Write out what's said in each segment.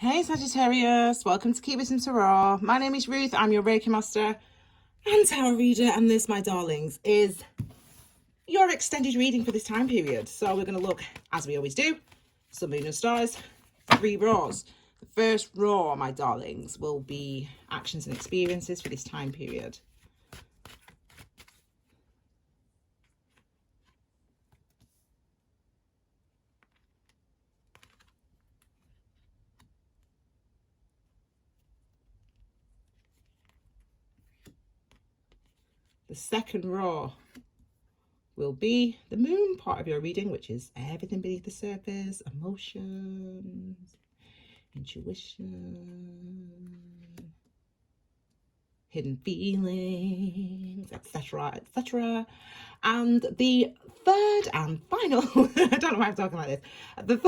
Hey Sagittarius, welcome to Keep Wisdom Tarot. My name is Ruth, I'm your Reiki Master and Tarot Reader, and this, my darlings, is your extended reading for this time period. So we're going to look, as we always do, Sun, Moon and Stars, 3 rows. The first row, my darlings, will be actions and experiences for this time period. The second row will be the moon part of your reading, which is everything beneath the surface, emotions, intuition, hidden feelings, etc., etc. And the third and final, I don't know why I'm talking like this.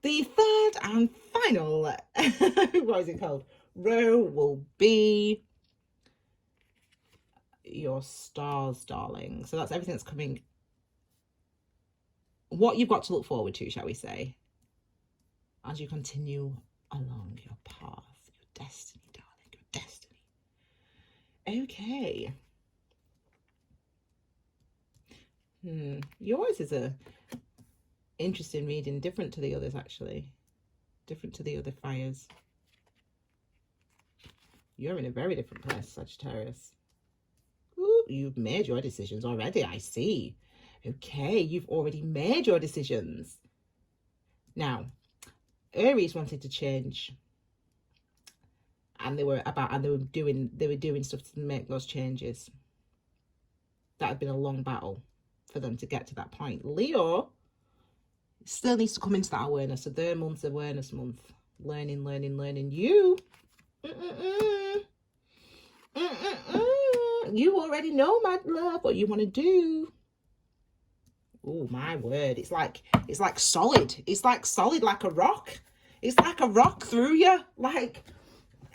The third and final, what is it called? Row will be your stars, darling. So that's everything that's coming, what you've got to look forward to, shall we say, as you continue along your path, your destiny, darling, your destiny. Okay. Yours is a interesting reading, different to the others, actually. Different to the other fires. You're in a very different place, Sagittarius. Ooh, you've made your decisions already, I see. Okay, you've already made your decisions. Now, Aries wanted to change, and they were doing stuff to make those changes. That had been a long battle for them to get to that point. Leo still needs to come into that awareness. So their month's awareness month. Learning. You you already know, my love, what you want to do. Oh my word, it's like solid. It's like solid, like a rock. It's like a rock through you. Like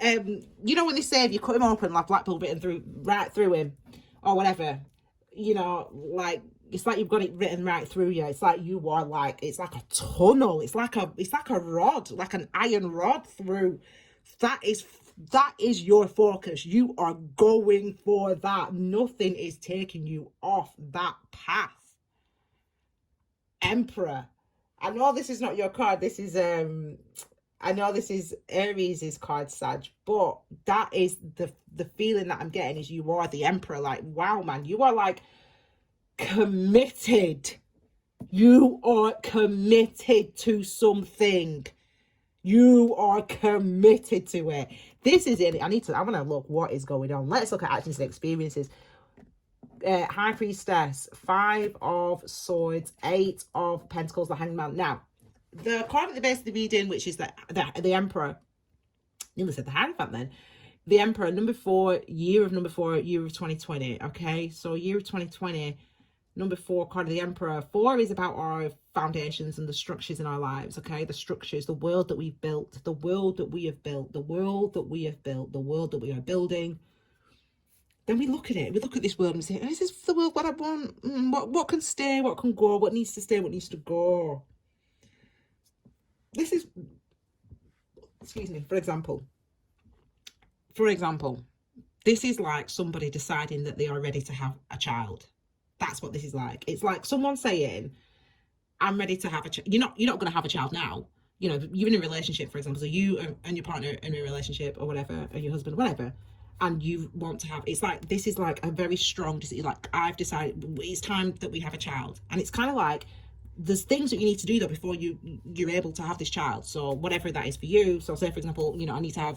you know when they say if you cut him open, like Blackpool bitten right through him or whatever, you know, like it's like you've got it written right through you. It's like you are like, it's like a tunnel. It's like a rod, like an iron rod through. That is your focus. You are going for that. Nothing is taking you off that path. Emperor. I know this is not your card. This is I know this is Aries' card, Sag, but that is the feeling that I'm getting is you are the Emperor. Like, wow, man, you are like committed. You are committed to something. You are committed to it. This is it. I want to look what is going on. Let's look at actions and experiences. High Priestess, 5 of Swords, 8 of Pentacles, the Hangman. Now, the card at the base of the reading, which is the Emperor. I nearly said the Hierophant then. The Emperor, number 4, year of 2020. Okay, so year of 2020. Number 4, card of the Emperor. 4 is about our foundations and the structures in our lives, okay? The structures, the world that we've built, the world that we have built, the world that we have built, the world that we are building. Then we look at it. We look at this world and say, is this the world what I want? What can stay? What can go? What needs to stay? What needs to go? This is, excuse me, for example, this is like somebody deciding that they are ready to have a child. That's what this is like. It's like someone saying, I'm ready to have a child. You're not going to have a child now. You know, you're in a relationship, for example. So you and your partner are in a relationship or whatever, or your husband, whatever, and you want to have, it's like, this is like a very strong decision. Like, I've decided it's time that we have a child. And it's kind of like, there's things that you need to do though before you're able to have this child. So whatever that is for you. So say, for example, you know, I need to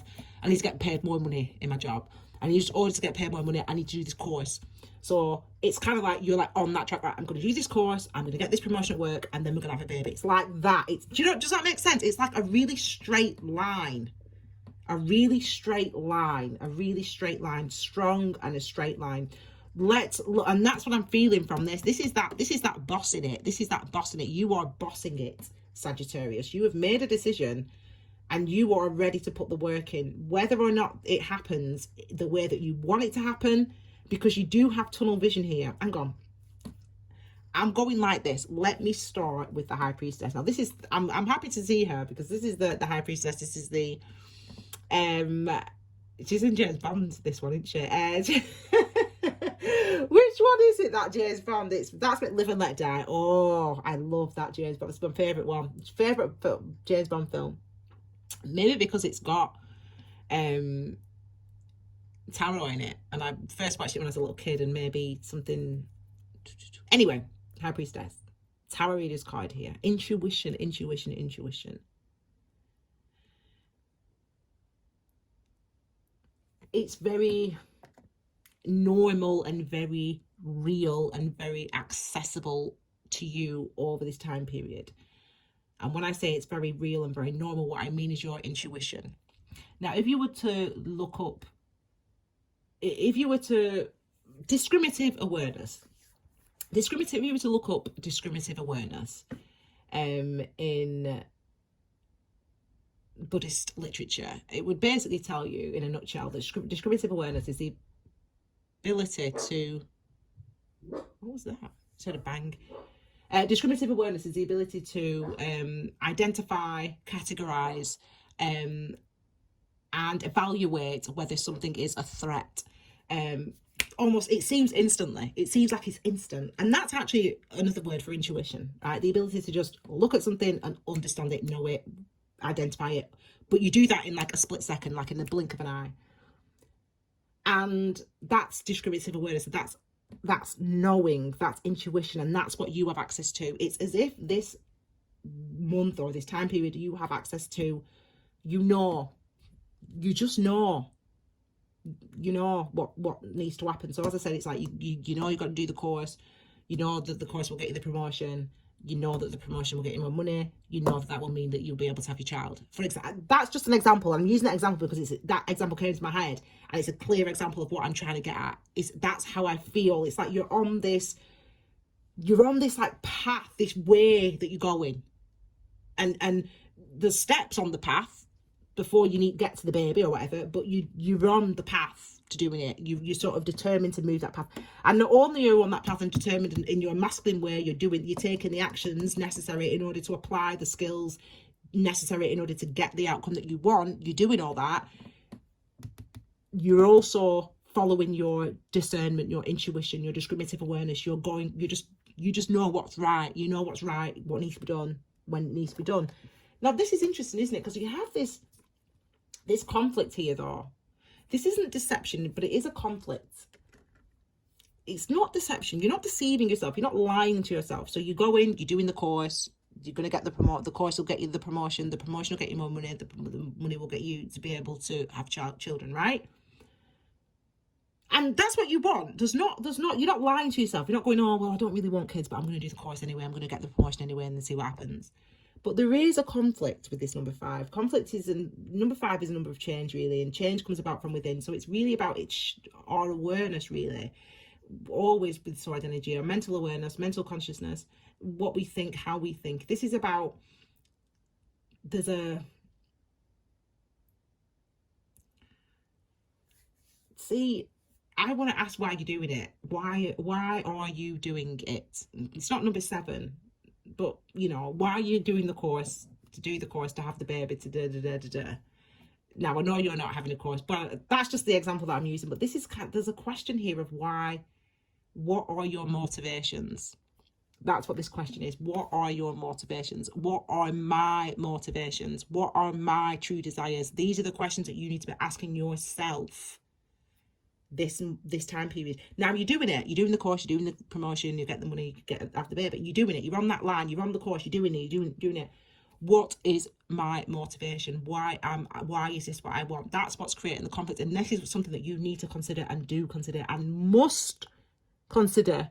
get paid more money in my job. And in order to get paid more money, I need to do this course. So it's kind of like you're like on that track, right? I'm going to do this course, I'm going to get this promotion at work, and then we're going to have a baby. It's like that. Does that make sense? It's like a really straight line. A really straight line, strong and a straight line. Let's look, and that's what I'm feeling from this. This is that bossing it. You are bossing it, Sagittarius. You have made a decision and you are ready to put the work in, whether or not it happens the way that you want it to happen, because you do have tunnel vision here. Hang on. I'm going like this. Let me start with the High Priestess. Now this is, I'm happy to see her because this is the High Priestess. This is the she's in James Bond, this one, isn't she? Which one is it, that James Bond? That's Live and Let Die. Oh, I love that James Bond. It's my favourite one. Favourite James Bond film. Maybe because it's got tarot in it, and I first watched it when I was a little kid, and maybe something. Anyway, High Priestess. Tarot reader's card here. Intuition, intuition, intuition. It's very normal and very real and very accessible to you over this time period. And when I say it's very real and very normal, what I mean is your intuition. Now, if you were to look up, discriminative awareness, if you were to look up discriminative awareness in Buddhist literature, it would basically tell you in a nutshell that discriminative awareness is the ability to, what was that? Sort of bang. Discriminative awareness is the ability to identify, categorize, and evaluate whether something is a threat. Almost, it seems instantly. It seems like it's instant. And that's actually another word for intuition, right? The ability to just look at something and understand it, know it, identify it. But you do that in like a split second, like in the blink of an eye. And that's discriminative awareness. That's knowing, that's intuition, and that's what you have access to. It's as if this month or this time period you have access to, you just know what needs to happen. So as I said, it's like you know you've got to do the course, you know that the course will get you the promotion, you know that the promotion will get you more money, you know that will mean that you'll be able to have your child. For example, that's just an example. I'm using that example because that example came into my head, and it's a clear example of what I'm trying to get at. That's how I feel. It's like you're on this like path, this way that you're going, and the steps on the path before you get to the baby or whatever, but you're on the path to doing it. You're sort of determined to move that path, and not only you're on that path and determined in your masculine way, you're taking the actions necessary in order to apply the skills necessary in order to get the outcome that you want. You're doing all that. You're also following your discernment, your intuition, your discriminative awareness. You just know what's right. You know what's right, what needs to be done, when it needs to be done. Now this is interesting, isn't it? Because you have this conflict here, though. This isn't deception, but it is a conflict. It's not deception. You're not deceiving yourself. You're not lying to yourself. So you go in, you're doing the course, you're going to get the course will get you the promotion will get you more money, the money will get you to be able to have children, right? And that's what you want. You're not lying to yourself. You're not going, oh, well, I don't really want kids, but I'm going to do the course anyway. I'm going to get the promotion anyway and then see what happens. But there is a conflict with this number 5. Number 5 is a number of change, really, and change comes about from within. So it's really about our awareness, really, always with sword energy, our mental awareness, mental consciousness, what we think, how we think. This is about, see, I want to ask why you're doing it. Why are you doing it? It's not number 7. But, why are you doing the course? To do the course, to have the baby, to da. Now, I know you're not having a course, but that's just the example that I'm using. But there's a question here of why. What are your motivations? That's what this question is. What are your motivations? What are my motivations? What are my true desires? These are the questions that you need to be asking yourself this time period. Now you're doing it, you're doing the course, you're doing the promotion, you get the money, you get after the baby, you're doing it, you're on that line, you're on the course, you're doing it, you're doing it. What is my motivation? Why is this what I want? That's what's creating the conflict, and this is something that you need to consider and must consider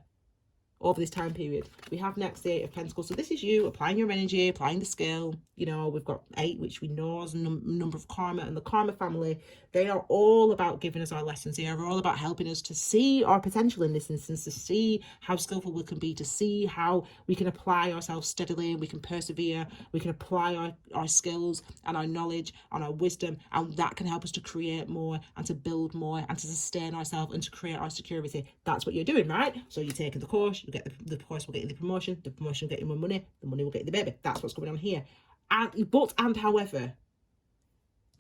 over this time period. We have next the 8 of Pentacles. So this is you applying your energy, applying the skill. We've got 8, which we know is a number of karma, and the karma family, they are all about giving us our lessons. They are all about helping us to see our potential in this instance, to see how skillful we can be, to see how we can apply ourselves steadily, we can persevere, we can apply our skills and our knowledge and our wisdom, and that can help us to create more and to build more and to sustain ourselves and to create our security. That's what you're doing, right? So you're taking the course, you're get the horse will get you the promotion will get you more money, the money will get you the baby. That's what's going on here. And however,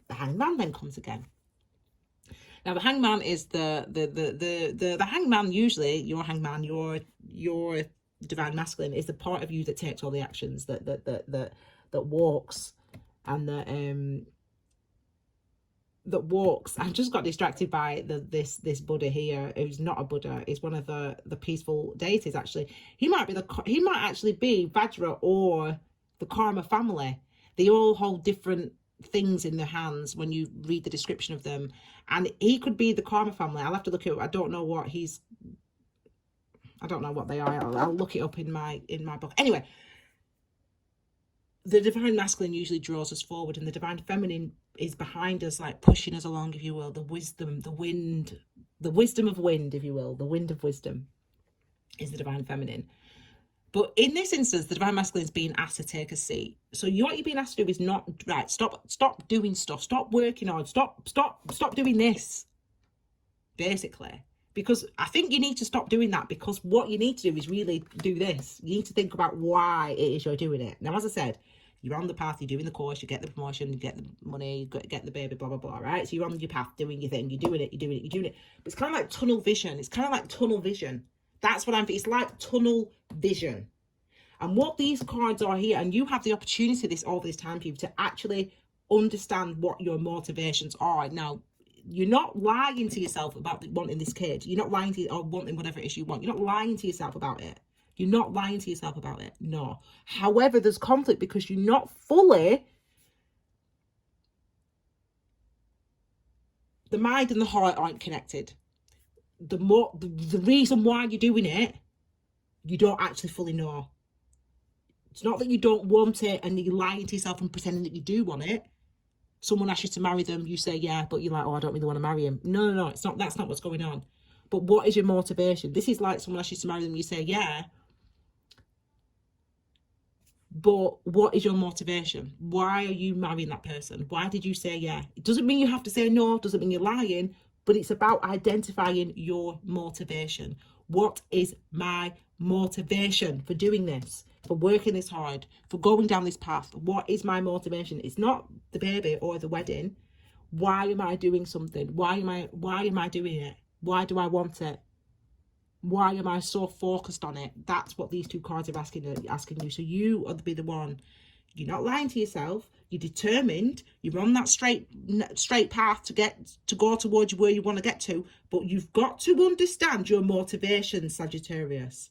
the hangman then comes again. Now the hangman is the hangman, usually your hangman, your divine masculine, is the part of you that takes all the actions, that walks, and that walks. I just got distracted by this Buddha here, who's not a Buddha, is one of the peaceful deities. Actually, he might actually be Vajra or the Karma family. They all hold different things in their hands when you read the description of them, and he could be the Karma family. I'll have to look it up. I don't know what they are. I'll look it up in my book. Anyway, the divine masculine usually draws us forward, and the divine feminine is behind us, like pushing us along, if you will. The wisdom, the wisdom of wind, if you will. The wind of wisdom is the divine feminine. But in this instance, the divine masculine is being asked to take a seat. So what you're being asked to do is not right. Stop doing stuff. Stop working hard. Stop doing this. Basically, because I think you need to stop doing that, because what you need to do is really do this. You need to think about why it is you're doing it. Now, as I said, you're on the path, you're doing the course, you get the promotion, you get the money, you get the baby, blah, blah, blah, right? So you're on your path doing your thing, you're doing it. But it's kind of like tunnel vision. That's what it's like tunnel vision. And what these cards are here, and you have the opportunity all this time, people, to actually understand what your motivations are. Now, you're not lying to yourself about wanting this kid. You're not lying to or wanting whatever it is you want. You're not lying to yourself about it. No. However, there's conflict because you're not fully. The mind and the heart aren't connected. The reason why you're doing it, you don't actually fully know. It's not that you don't want it and you're lying to yourself and pretending that you do want it. Someone asks you to marry them, you say yeah, but you're like, oh, I don't really want to marry him. No, it's not. That's not what's going on. But what is your motivation? This is like someone asks you to marry them, you say yeah. But what is your motivation? Why are you marrying that person? Why did you say yeah? It doesn't mean you have to say no, doesn't mean you're lying, but it's about identifying your motivation. What is my motivation for doing this, for working this hard, for going down this path? What is my motivation? It's not the baby or the wedding. Why am I doing something? Why am I doing it? Why do I want it? Why am I so focused on it? That's what these two cards are asking you. So you are be the one. You're not lying to yourself. You're determined. You're on that straight path to go towards where you want to get to. But you've got to understand your motivation, Sagittarius.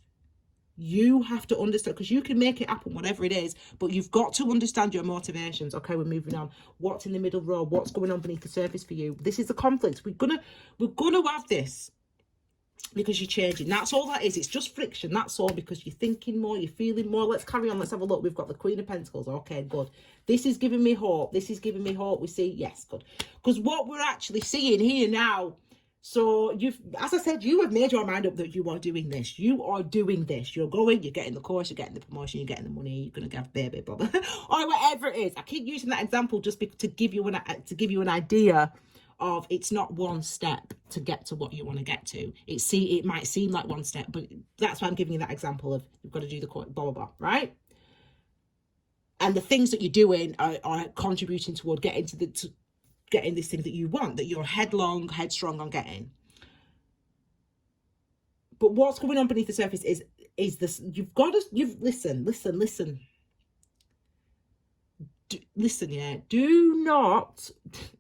You have to understand, because you can make it happen, whatever it is, but you've got to understand your motivations. Okay, we're moving on. What's in the middle row? What's going on beneath the surface for you? This is the conflict. We're gonna have this. Because you're changing. That's all that is. It's just friction. That's all, because you're thinking more, you're feeling more. Let's carry on. Let's have a look. We've got the Queen of Pentacles. Okay, good. This is giving me hope. We see, yes, good. Because what we're actually seeing here now, so as I said, you have made your mind up that you are doing this. You are doing this. You're going, you're getting the course, you're getting the promotion, you're getting the money, you're going to get a baby, blah, blah, or whatever it is. I keep using that example just to give you an idea of, it's not one step to get to what you want to get to. It might seem like one step, but that's why I'm giving you that example of, you've got to do the blah, blah, blah, right? And the things that you're doing are contributing toward getting getting this thing that you want, that you're headstrong on getting. But what's going on beneath the surface is this. Listen, yeah.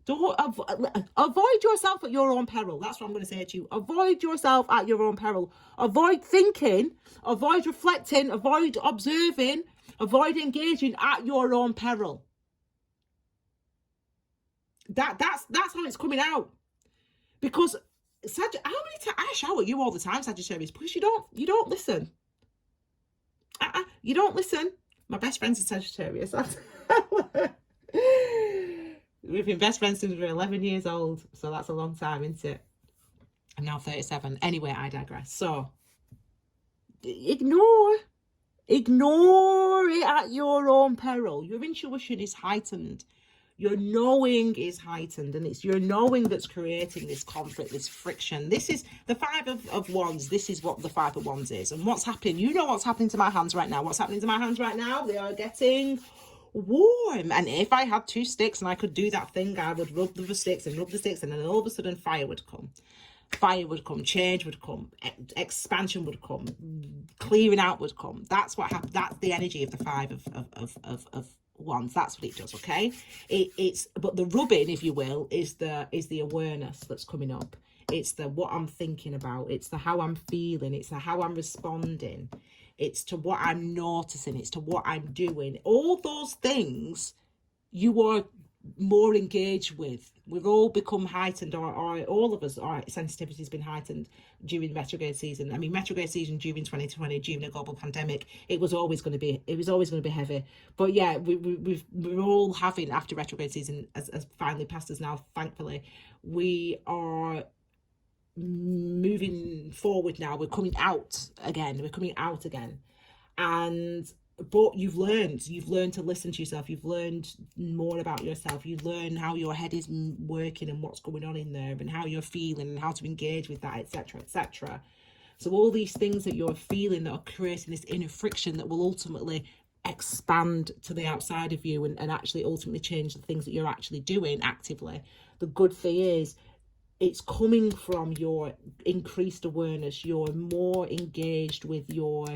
Don't avoid yourself at your own peril. That's what I'm going to say to you. Avoid yourself at your own peril. Avoid thinking, avoid reflecting, avoid observing, avoid engaging at your own peril. That's how it's coming out. Because I shout at you all the time, Sagittarius, because you don't listen. You don't listen. My best friend's a Sagittarius. We've been best friends since we were 11 years old, so that's a long time, isn't it? I'm now 37. Anyway, I digress. So ignore it at your own peril. Your intuition is heightened. Your knowing is heightened, and it's your knowing that's creating this conflict, this friction. This is the Five of Wands. This is what the Five of Wands is. And what's happening? You know what's happening to my hands right now. What's happening to my hands right now? They are getting warm. And if I had 2 sticks and I could do that thing, I would rub the sticks and rub the sticks, and then all of a sudden fire would come. Fire would come, change would come, expansion would come, clearing out would come. That's what happened. That's the energy of the Five of Wands. That's what it does. Okay, it's but the rubbing, if you will, is the awareness that's coming up. It's the what I'm thinking about. It's the how I'm feeling. It's the how I'm responding. It's to what I'm noticing. It's to what I'm doing. All those things you are more engaged with. We've all become heightened, or all of us, our sensitivity has been heightened during retrograde season. I mean, retrograde season during 2020, during a global pandemic, it was always going to be heavy. But yeah, we're all having, after retrograde season has finally passed us now, thankfully, we are moving forward now. We're coming out again. And but you've learned to listen to yourself. You've learned more about yourself. You learn how your head is working and what's going on in there, and how you're feeling and how to engage with that, etc., etc. So all these things that you're feeling that are creating this inner friction that will ultimately expand to the outside of you, and actually ultimately change the things that you're actually doing actively. The good thing is, it's coming from your increased awareness. You're more engaged with your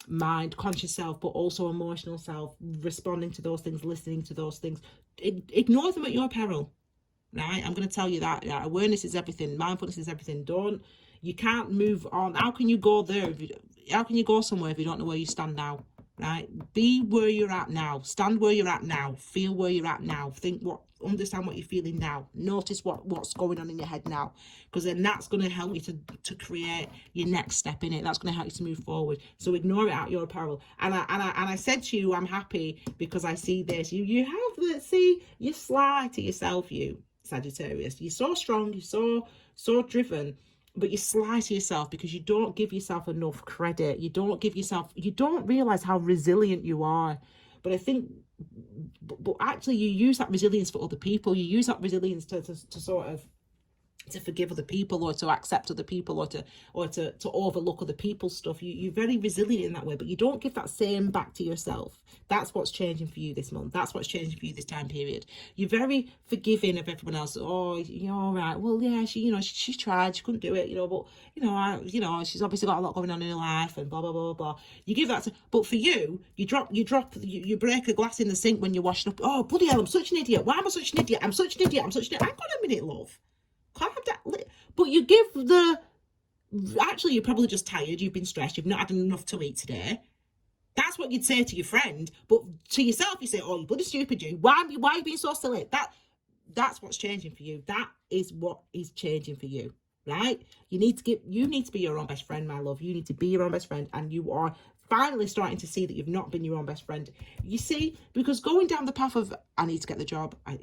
mind, conscious self, but also emotional self, responding to those things, listening to those things. Ignore them at your peril, right? I'm going to tell you that. Yeah, awareness is everything. Mindfulness is everything. You can't move on. How can you go there? How can you go somewhere if you don't know where you stand now, right? Be where you're at now. Stand where you're at now. Feel where you're at now. Understand what you're feeling now. Notice what's going on in your head now, because then that's going to help you to create your next step in it. That's going to help you to move forward. So ignore it at your peril. And I said to you, I'm happy because I see this. You have, see, you're sly to yourself, you Sagittarius. You're so strong. You're so driven. But you sly to yourself because you don't give yourself enough credit. You don't realize how resilient you are. But I think, but actually you use that resilience for other people. You use that resilience to sort of, to forgive other people, or to accept other people, or to overlook other people's stuff. You're very resilient in that way, but you don't give that same back to yourself. That's what's changing for you this month. That's what's changing for you this time period. You're very forgiving of everyone else. Oh, you're all right. Well, yeah, she tried. She couldn't do it, but she's obviously got a lot going on in her life, and blah blah blah blah. You give that to, but for you break a glass in the sink when you're washing up. Oh, bloody hell, I'm such an idiot. Why am I such an idiot? I'm such an idiot. Hang on a minute, love. But you give actually, you're probably just tired, you've been stressed, you've not had enough to eat today. That's what you'd say to your friend, but to yourself you say, oh, you bloody stupid, you, why are you being so silly? That's what's changing for you. That is what is changing for you, right? You need to be your own best friend, my love. You need to be your own best friend, and you are finally starting to see that you've not been your own best friend. You see, because going down the path of, I need to get the job, I'll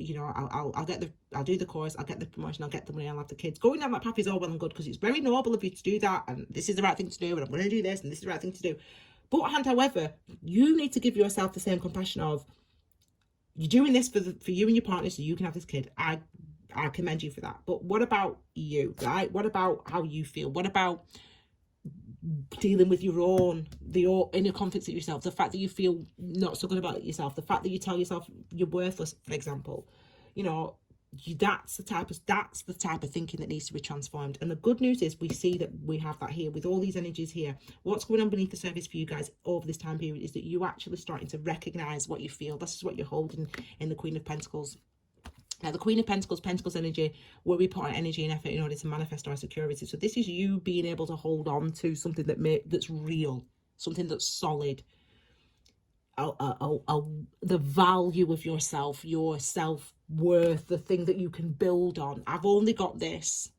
do the course, I'll get the promotion, I'll get the money, I'll have the kids. Going down that path is all well and good, because it's very noble of you to do that, and this is the right thing to do, and I'm going to do this, and this is the right thing to do. But however, you need to give yourself the same compassion of, you're doing this for you and your partner so you can have this kid. I commend you for that. But what about you, right? What about how you feel? What about dealing with the inner conflicts of yourself, the fact that you feel not so good about yourself, the fact that you tell yourself you're worthless, for example? That's the type of thinking that needs to be transformed. And the good news is, we see that we have that here with all these energies here. What's going on beneath the surface for you guys over this time period is that you actually starting to recognize what you feel. This is what you're holding in the Queen of Pentacles. Now, the Queen of Pentacles energy, where we put our energy and effort in order to manifest our security. So this is you being able to hold on to something that's real, something that's solid. The value of yourself, your self-worth, the thing that you can build on. I've only got this,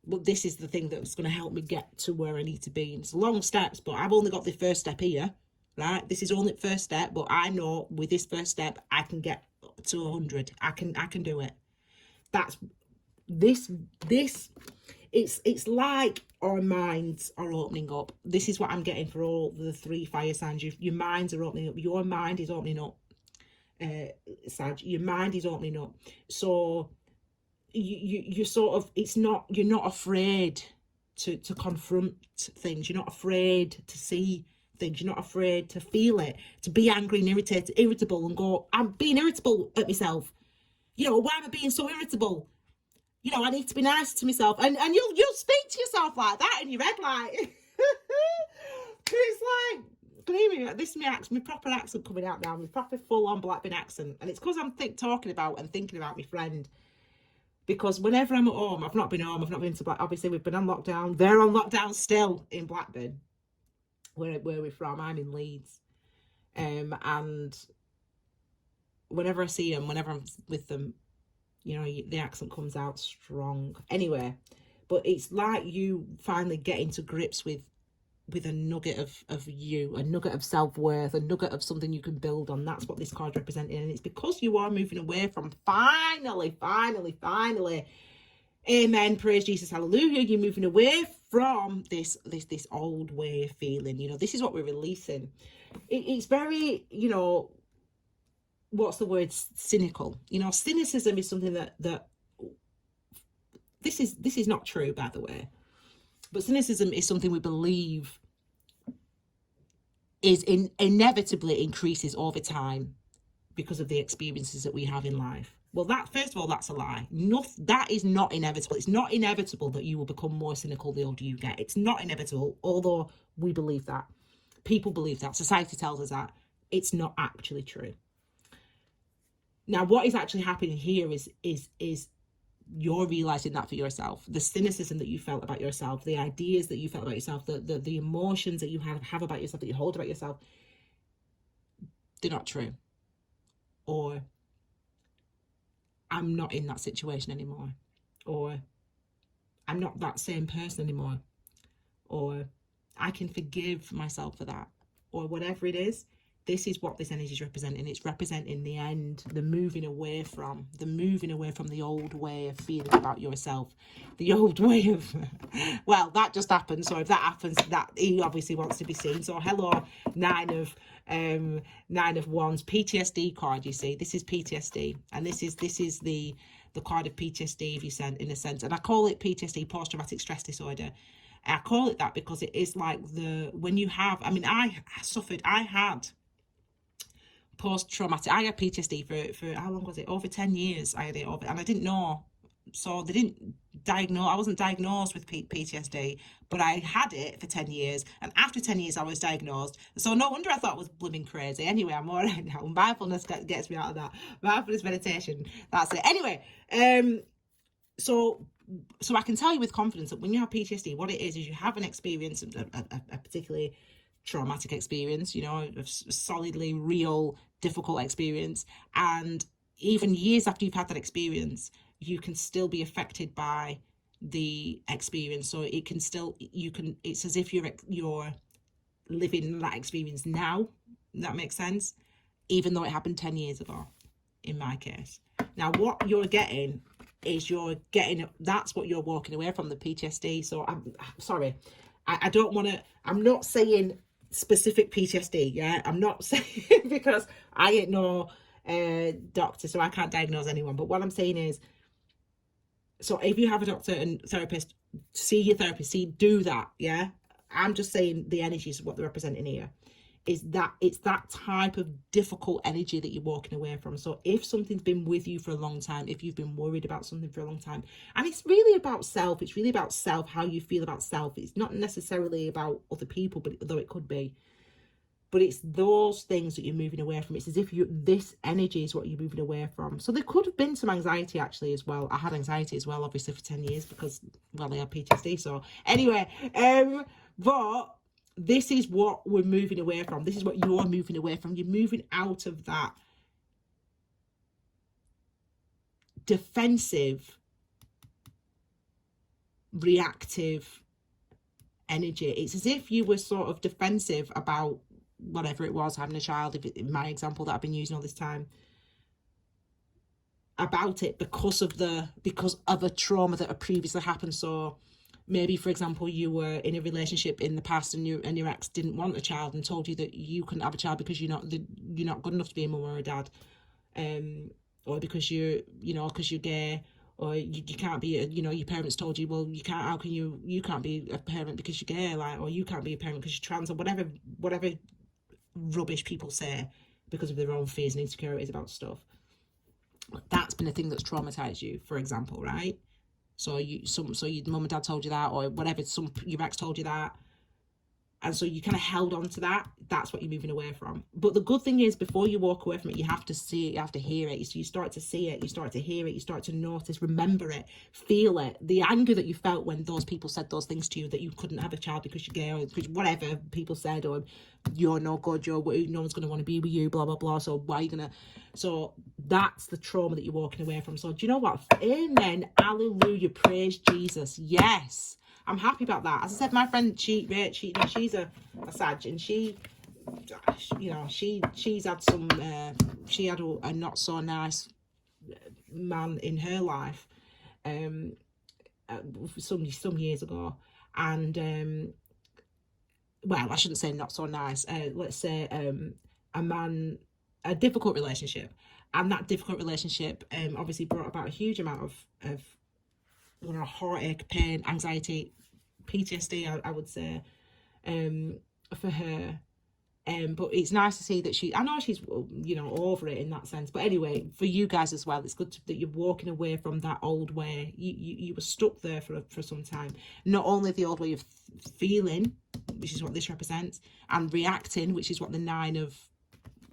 but this is the thing that's going to help me get to where I need to be. And it's long steps, but I've only got the first step here, right? This is only the first step, but I know with this first step, I can get to 100. I can do it. That's this. It's like our minds are opening up. This is what I'm getting for all the 3 fire signs. Your minds are opening up. Your mind is opening up. Sag, your mind is opening up. So you sort of, you're not afraid to confront things. You're not afraid to see things. You're not afraid to feel it, to be angry and irritable and go, I'm being irritable at myself. You know, why am I being so irritable? You know, I need to be nice to myself. And you'll speak to yourself like that in your head, like. It's like, believe me, this is my proper accent coming out now, my proper full-on Blackburn accent. And it's because I'm talking about and thinking about my friend. Because whenever I'm at home, I've not been to Blackburn. Obviously, we've been on lockdown. They're on lockdown still in Blackburn, where we're from. I'm in Leeds. And whenever I see them, whenever I'm with them, you know, the accent comes out strong. Anyway, but it's like you finally getting to grips with a nugget of you, a nugget of self-worth, a nugget of something you can build on. That's what this card's representing. And it's because you are moving away from, finally, amen, praise Jesus, hallelujah, you're moving away from this old way of feeling. You know, this is what we're releasing. It's very, you know, what's the word, cynical. You know, cynicism is something that this is not true, by the way. But cynicism is something we believe is inevitably increases over time because of the experiences that we have in life. Well, that, first of all, that's a lie. That is not inevitable. It's not inevitable that you will become more cynical the older you get. It's not inevitable, although we believe that. People believe that. Society tells us that. It's not actually true. Now, what is actually happening here is you're realizing that for yourself. The cynicism that you felt about yourself, the ideas that you felt about yourself, the emotions that you have about yourself, that you hold about yourself, they're not true. Or, I'm not in that situation anymore. Or, I'm not that same person anymore. Or, I can forgive myself for that. Or whatever it is. This is what this energy is representing. It's representing the end, the moving away from the old way of feeling about yourself, the old way of, well, that just happened. So if that happens, that he obviously wants to be seen. So hello, nine of wands, PTSD card. You see, this is PTSD, and this is the card of PTSD, if you sent, in a sense, and I call it PTSD, post-traumatic stress disorder. I call it that because it is like when you have, I mean, I had post-traumatic, I had PTSD for how long was it? Over 10 years I had it over, and I didn't know. So they didn't diagnose, I wasn't diagnosed with PTSD, but I had it for 10 years. And after 10 years, I was diagnosed. So no wonder I thought it was blooming crazy. Anyway, I'm all right now. Mindfulness gets me out of that. Mindfulness meditation, that's it. Anyway, so I can tell you with confidence that when you have PTSD, what it is you have an experience, a particularly traumatic experience, you know, a solidly real, difficult experience. And even years after you've had that experience, you can still be affected by the experience. So it can still, it's as if you're living that experience now. That makes sense? Even though it happened 10 years ago, in my case. Now, what you're getting is that's what you're walking away from, the PTSD. So I'm sorry, I don't want to, I'm not saying specific PTSD, yeah, I'm not saying, because I ain't no doctor, so I can't diagnose anyone, but what I'm saying is, so if you have a doctor and therapist, see your therapist, do that, yeah. I'm just saying the energies of what they're representing here is that it's that type of difficult energy that you're walking away from. So if something's been with you for a long time, if you've been worried about something for a long time, and it's really about self, how you feel about self. It's not necessarily about other people, but though it could be. But it's those things that you're moving away from. It's as if this energy is what you're moving away from. So there could have been some anxiety actually as well. I had anxiety as well, obviously, for 10 years because, well, I had PTSD. So anyway, but this is what we're moving away from. This is what you're moving away from. You're moving out of that defensive, reactive energy. It's as if you were sort of defensive about whatever it was, having a child, in my example that I've been using all this time, about it because of a trauma that had previously happened. So maybe, for example, you were in a relationship in the past and your ex didn't want a child and told you that you couldn't have a child because you're not good enough to be a mum or a dad. or because because you're gay, or you can't be, your parents told you, well, you can't, how can you can't be a parent because you're gay, like, or you can't be a parent because you're trans, or whatever rubbish people say because of their own fears and insecurities about stuff. That's been a thing that's traumatized you, for example, right? So your mum and dad told you that, or whatever, your ex told you that, and so you kind of held on to that. That's what you're moving away from. But the good thing is, before you walk away from it, you have to see it, you have to hear it. So you start to see it, you start to hear it, you start to notice, remember it, feel it. The anger that you felt when those people said those things to you, that you couldn't have a child because you're gay, or because whatever people said, or you're no good, no one's going to want to be with you, blah, blah, blah. So why are you going to... So that's the trauma that you're walking away from. So do you know what? Amen. Hallelujah. Praise Jesus. Yes. I'm happy about that. As I said, my friend, she's a Sag, and she's had some, she had a not so nice man in her life, some years ago, and well, I shouldn't say not so nice. Let's say a difficult relationship, and that difficult relationship obviously brought about a huge amount of heartache, pain, anxiety, PTSD, I would say, for her. But it's nice to see that I know she's, over it in that sense. But anyway, for you guys as well, it's good that you're walking away from that old way. You were stuck there for some time. Not only the old way of feeling, which is what this represents, and reacting, which is what the 9 of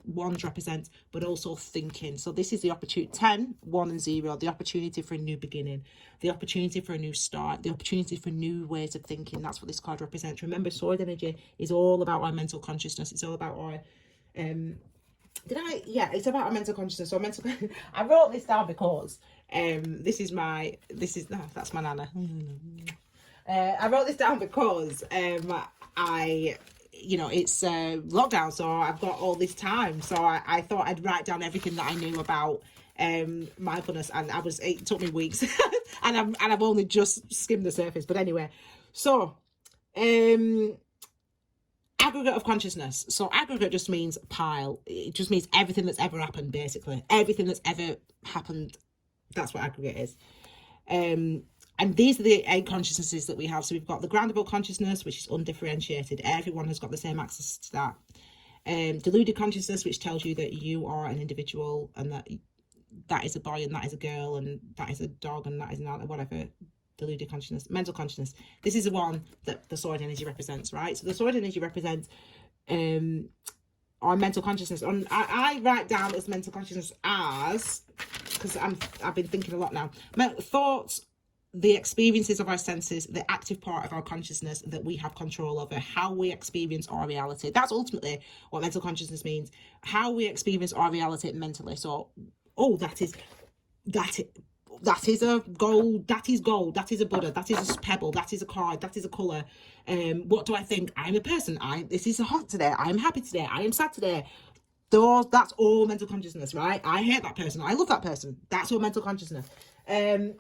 Wands represents, but also thinking. So this is the opportunity, 10, 1 and 0, the opportunity for a new beginning, the opportunity for a new start, the opportunity for new ways of thinking. That's what this card represents. Remember, sword energy is all about our mental consciousness. It's all about our it's about our mental consciousness. So I wrote this down because that's my nana. I wrote this down because it's lockdown, so I've got all this time, so I thought I'd write down everything that I knew about mindfulness, and it took me weeks and I've only just skimmed the surface. But anyway, so aggregate of consciousness. So aggregate just means pile. It just means everything that's ever happened, basically. Everything that's ever happened, that's what aggregate is. And these are the 8 consciousnesses that we have. So we've got the groundable consciousness, which is undifferentiated. Everyone has got the same access to that. Deluded consciousness, which tells you that you are an individual, and that is a boy and that is a girl and that is a dog and that is not whatever. Deluded consciousness. Mental consciousness. This is the one that the sword energy represents, right? So the sword energy represents our mental consciousness. I write down as mental consciousness as, because I've been thinking a lot now, thoughts, the experiences of our senses, the active part of our consciousness that we have control over, how we experience our reality. That's ultimately what mental consciousness means. How we experience our reality mentally. So, that is a gold, that is gold, that is a Buddha, that is a pebble, that is a card, that is a colour. What do I think? I'm a person. This is hot today. I'm happy today. I am sad today. That's all mental consciousness, right? I hate that person. I love that person. That's all mental consciousness.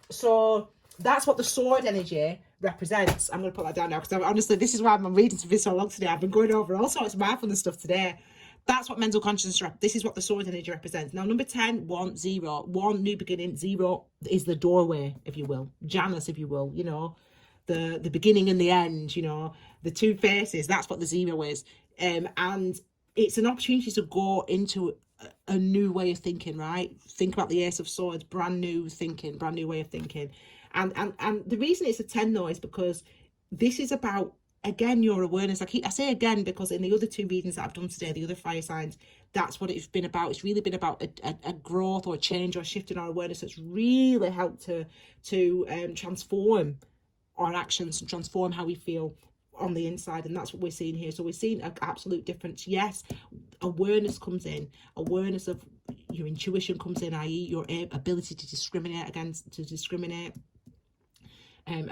So that's what the sword energy represents. I'm going to put that down now, because honestly, this is why I'm reading this so long today. I've been going over all sorts of mindfulness stuff today. That's what mental consciousness, this is what the sword energy represents. Now, number 10, 1, 0. 1, new beginning. 0 is the doorway, if you will. Janus, if you will. The beginning and the end, the 2 faces. That's what the 0 is. And it's an opportunity to go into a new way of thinking, right? Think about the Ace of Swords, brand new thinking, brand new way of thinking. And the reason it's a 10 though is because this is about, again, your awareness. I say again because in the other 2 readings that I've done today, the other fire signs, that's what it's been about. It's really been about a growth or a change or a shift in our awareness that's really helped to transform our actions and transform how we feel on the inside. And that's what we're seeing here. So we're seeing an absolute difference. Yes, awareness comes in, awareness of your intuition comes in, i.e. your ability to discriminate against and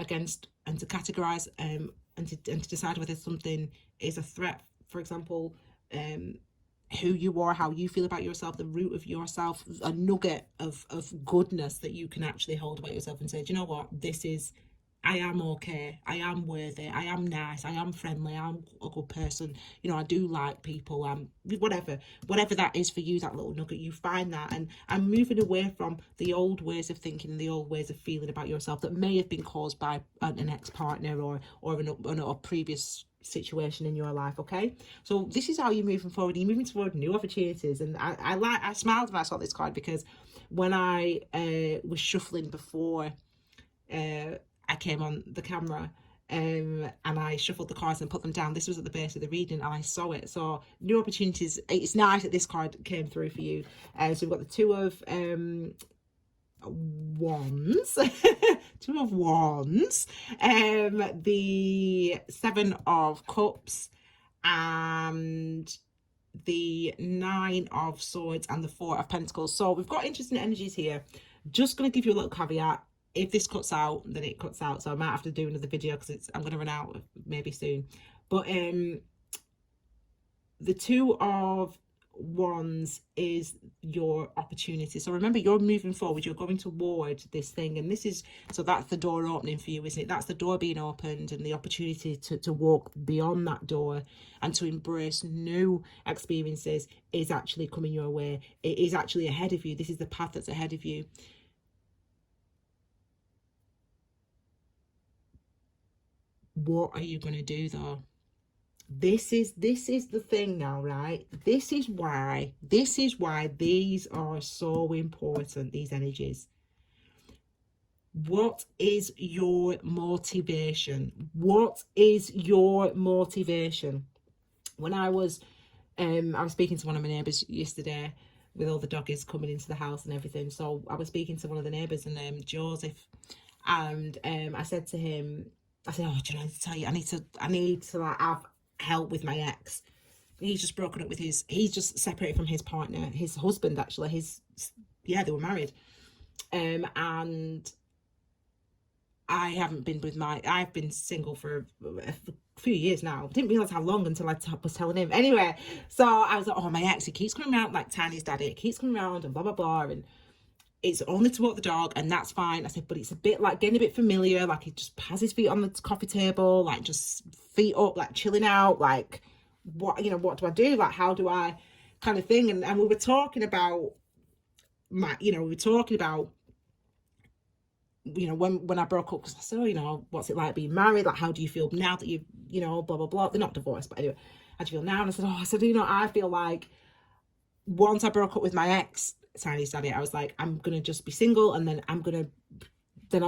to categorize and to decide whether something is a threat. For example, who you are, how you feel about yourself, the root of yourself, a nugget of goodness that you can actually hold about yourself and say, do you know what, this is I am okay, I am worthy, I am nice, I am friendly, I'm a good person, you know, I do like people, whatever that is for you, that little nugget, you find that. And I'm moving away from the old ways of thinking and the old ways of feeling about yourself that may have been caused by an ex-partner or a previous situation in your life. Okay, so this is how you're moving forward. You're moving toward new opportunities. And I smiled when I saw this card, because when I was shuffling before I came on the camera, and I shuffled the cards and put them down, this was at the base of the reading, and I saw it. So new opportunities, it's nice that this card came through for you. So we've got the Two of Wands, Two of Wands, the Seven of Cups, and the Nine of Swords, and the Four of Pentacles. So we've got interesting energies here. Just going to give you a little caveat. If this cuts out, then it cuts out, so I might have to do another video, because I'm going to run out maybe soon. But the Two of Wands is your opportunity. So remember, you're moving forward, you're going toward this thing, and this is, so that's the door opening for you, isn't it? That's the door being opened, and the opportunity to walk beyond that door and to embrace new experiences is actually coming your way. It is actually ahead of you. This is the path that's ahead of you. What are you going to do though? This is the thing now, right? This is why these are so important, these energies. What is your motivation? What is your motivation? When I was speaking to one of my neighbours yesterday, with all the doggies coming into the house and everything. So I was speaking to one of the neighbours, and Joseph, and I said to him, I said, oh, do you know, I need to tell you, I need to like have help with my ex. He's just broken up with he's just separated from his partner, his husband, actually. They were married. And I've been single for a few years now. I didn't realise how long until I was telling him. Anyway, so I was like, oh, my ex, he keeps coming around, like Tiny's daddy, he keeps coming around and blah, blah, blah. And it's only to walk the dog, and that's fine. I said, but it's a bit like getting a bit familiar. Like, he just has his feet on the coffee table, like just feet up, like chilling out. Like, what do I do? Like, how do I kind of thing? And we were talking about when I broke up, because I said, oh, what's it like being married? Like, how do you feel now that blah, blah, blah. They're not divorced, but anyway, how do you feel now? And I said, I feel like once I broke up with my ex, Tiny's daddy, I was like, I'm gonna just be single, and then I'll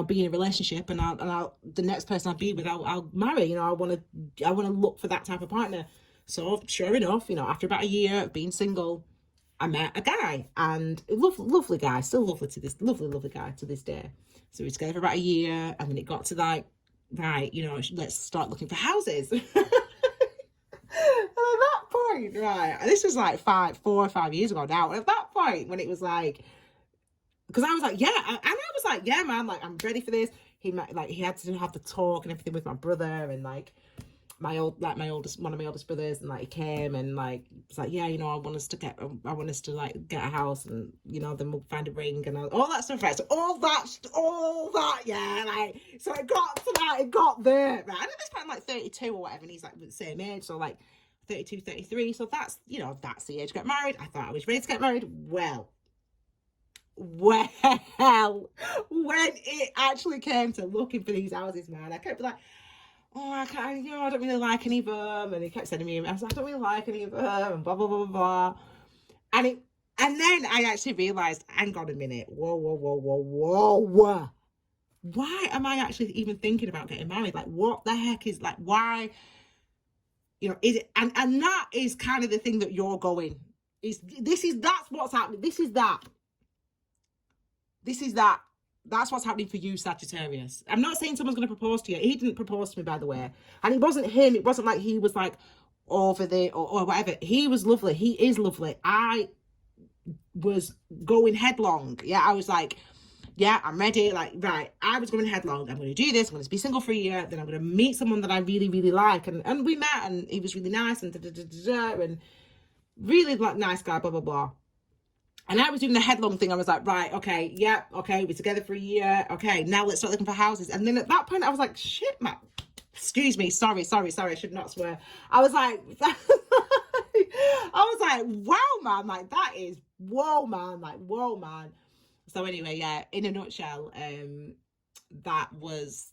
be in a relationship, and I'll the next person I'll be with, I'll marry. I want to look for that type of partner. So sure enough, after about a year of being single, I met a guy, and lovely guy, still lovely guy to this day. So we were together for about a year, and then it got to like, right, let's start looking for houses. Right, and this was like 4 or 5 years ago now. And at that point, when it was like, because I was like, yeah, man, like, I'm ready for this. He had to have the talk and everything with my brother, and like one of my oldest brothers, and like he came and like was like, yeah, I want us to like get a house, and then we'll find a ring and all that stuff, right? So all that, yeah, like, so it got to that, it got there, right? And at this point, I'm like 32 or whatever, and he's like the same age, so like 32, 33, so that's the age to get married. I thought I was ready to get married. Well, when it actually came to looking for these houses, man, I kept like, oh, I don't really like any of them, and he kept sending me, I was like, I don't really like any of them, and blah, blah, blah, blah, and then I actually realised, hang on a minute, whoa, why am I actually even thinking about getting married? Like, what the heck is, like, why? Is it, and that is kind of the thing that you're going, that's what's happening. This is that. That's what's happening for you, Sagittarius. I'm not saying someone's going to propose to you. He didn't propose to me, by the way. And it wasn't him. It wasn't like he was like over there or whatever. He was lovely. He is lovely. I was going headlong. Yeah, I was like, yeah, I'm ready. Like, right, I was going headlong. I'm going to do this. I'm going to be single for a year. Then I'm going to meet someone that I really, really like. And we met, and he was really nice, and and really like nice guy, blah, blah, blah. And I was doing the headlong thing. I was like, right, okay, yep, okay, we're together for a year. Okay, now let's start looking for houses. And then at that point, I was like, shit, man. Excuse me, sorry, I should not swear. I was like, wow, man, like that is, whoa, man, like, whoa, man. So anyway, yeah, in a nutshell, that was,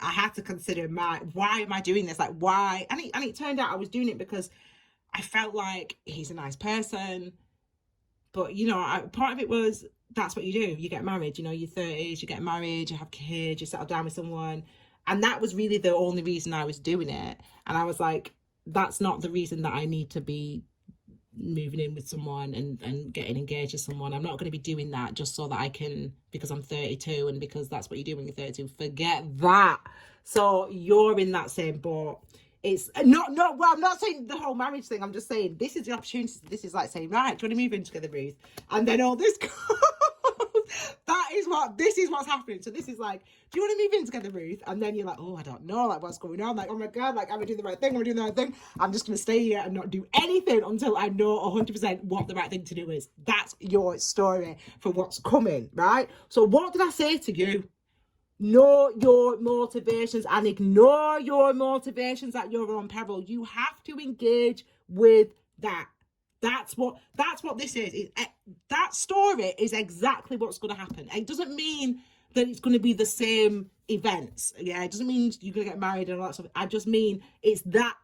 I had to consider why am I doing this? Like, why? And it turned out I was doing it because I felt like he's a nice person. But, you know, part of it was, that's what you do. You get married, you know, your 30s, you get married, you have kids, you settle down with someone. And that was really the only reason I was doing it. And I was like, that's not the reason that I need to be moving in with someone and getting engaged with someone. I'm not going to be doing that just so that I can, because I'm 32 and because that's what you do when you're 32. Forget that. So you're in that same boat. It's not well, I'm not saying the whole marriage thing. I'm just saying this is the opportunity. This is like saying, right, do you want to move in together, Ruth? And then all this goes. This is what's happening. So this is like, do you want to move in together, Ruth? And then you're like, oh, I don't know, like what's going on? Like, oh my God, like am I doing the right thing? Am I doing the right thing? I'm just gonna stay here and not do anything until I know 100% what the right thing to do is. That's your story for what's coming, right? So what did I say to you? Know your motivations and ignore your motivations at your own peril. You have to engage with that. That's what this is. That story is exactly what's going to happen. It doesn't mean that it's going to be the same events. Yeah, it doesn't mean you're going to get married and all that stuff. I just mean it's that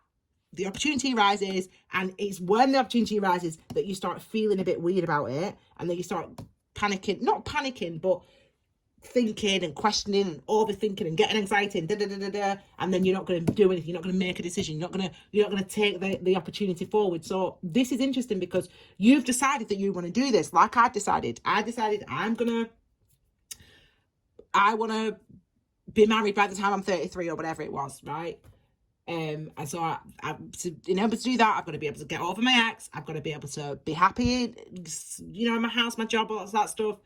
the opportunity arises, and it's when the opportunity arises that you start feeling a bit weird about it, and then you start panicking. Not panicking, but thinking and questioning and overthinking and getting anxiety and and then you're not going to do anything. You're not going to make a decision. You're not going to take the opportunity forward. So this is interesting because you've decided that you want to do this, like I decided I want to be married by the time I'm 33 or whatever it was, right? And so in order to do that, I've got to be able to get over my ex. I've got to be able to be happy, you know, in my house, my job, all that stuff.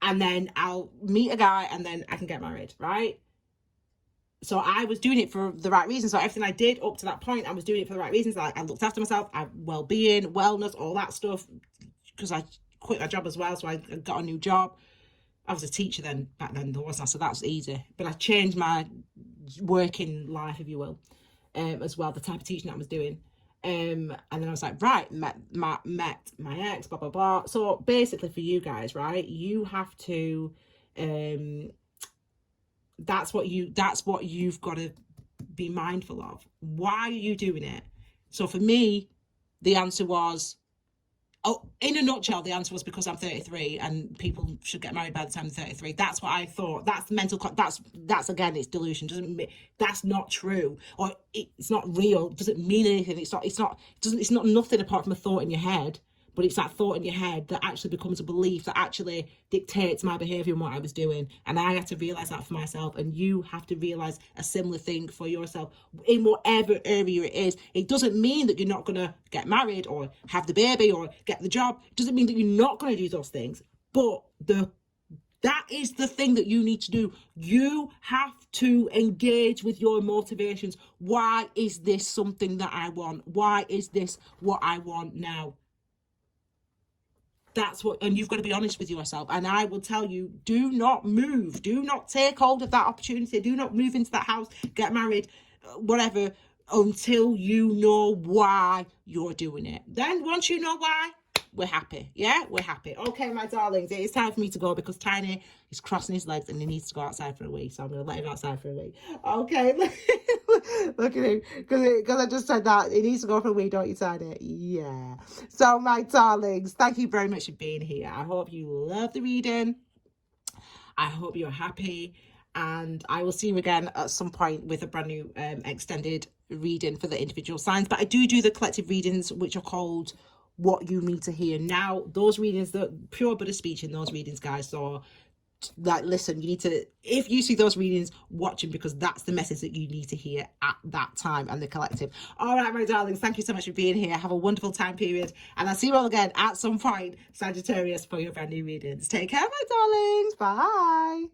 And then I'll meet a guy and then I can get married, right? So I was doing it for the right reasons. So everything I did up to that point, I was doing it for the right reasons. Like I looked after myself, well-being, wellness, all that stuff, because I quit my job as well. So I got a new job. I was a teacher then, back then, there wasn't, so that was easy. But I changed my working life, if you will, as well, the type of teaching that I was doing. And then I was like, right, met my ex, blah blah blah. So basically for you guys, right, you have to that's what you've got to be mindful of. Why are you doing it? So for me, the answer was, in a nutshell, the answer was because I'm 33 and people should get married by the time they're 33. That's what I thought. That's the mental. That's again, it's delusion. That's not true, or it's not real. Doesn't mean anything. It's not nothing apart from a thought in your head. But it's that thought in your head that actually becomes a belief that actually dictates my behavior and what I was doing. And I had to realize that for myself. And you have to realize a similar thing for yourself in whatever area it is. It doesn't mean that you're not going to get married or have the baby or get the job. It doesn't mean that you're not going to do those things. But that is the thing that you need to do. You have to engage with your motivations. Why is this something that I want? Why is this what I want now? That's what, and you've got to be honest with yourself. And I will tell you, do not move. Do not take hold of that opportunity. Do not move into that house, get married, whatever, until you know why you're doing it. Then once you know why, we're happy. Yeah, we're happy. Okay, my darlings, it is time for me to go because Tiny is crossing his legs and he needs to go outside for a wee. So I'm going to let him outside for a wee. Okay, look at him. Because I just said that. He needs to go for a wee, don't you, Tiny? Yeah. So, my darlings, thank you very much for being here. I hope you love the reading. I hope you're happy. And I will see you again at some point with a brand new extended reading for the individual signs. But I do the collective readings, which are called What You Need to Hear Now. Those readings, the pure Buddha speech in those readings, guys. So like, listen, you need to, if you see those readings, watch them, because that's the message that you need to hear at that time, and the collective. All right, my darlings, thank you so much for being here. Have a wonderful time period, and I'll see you all again at some point, Sagittarius, for your brand new readings. Take care, my darlings. Bye.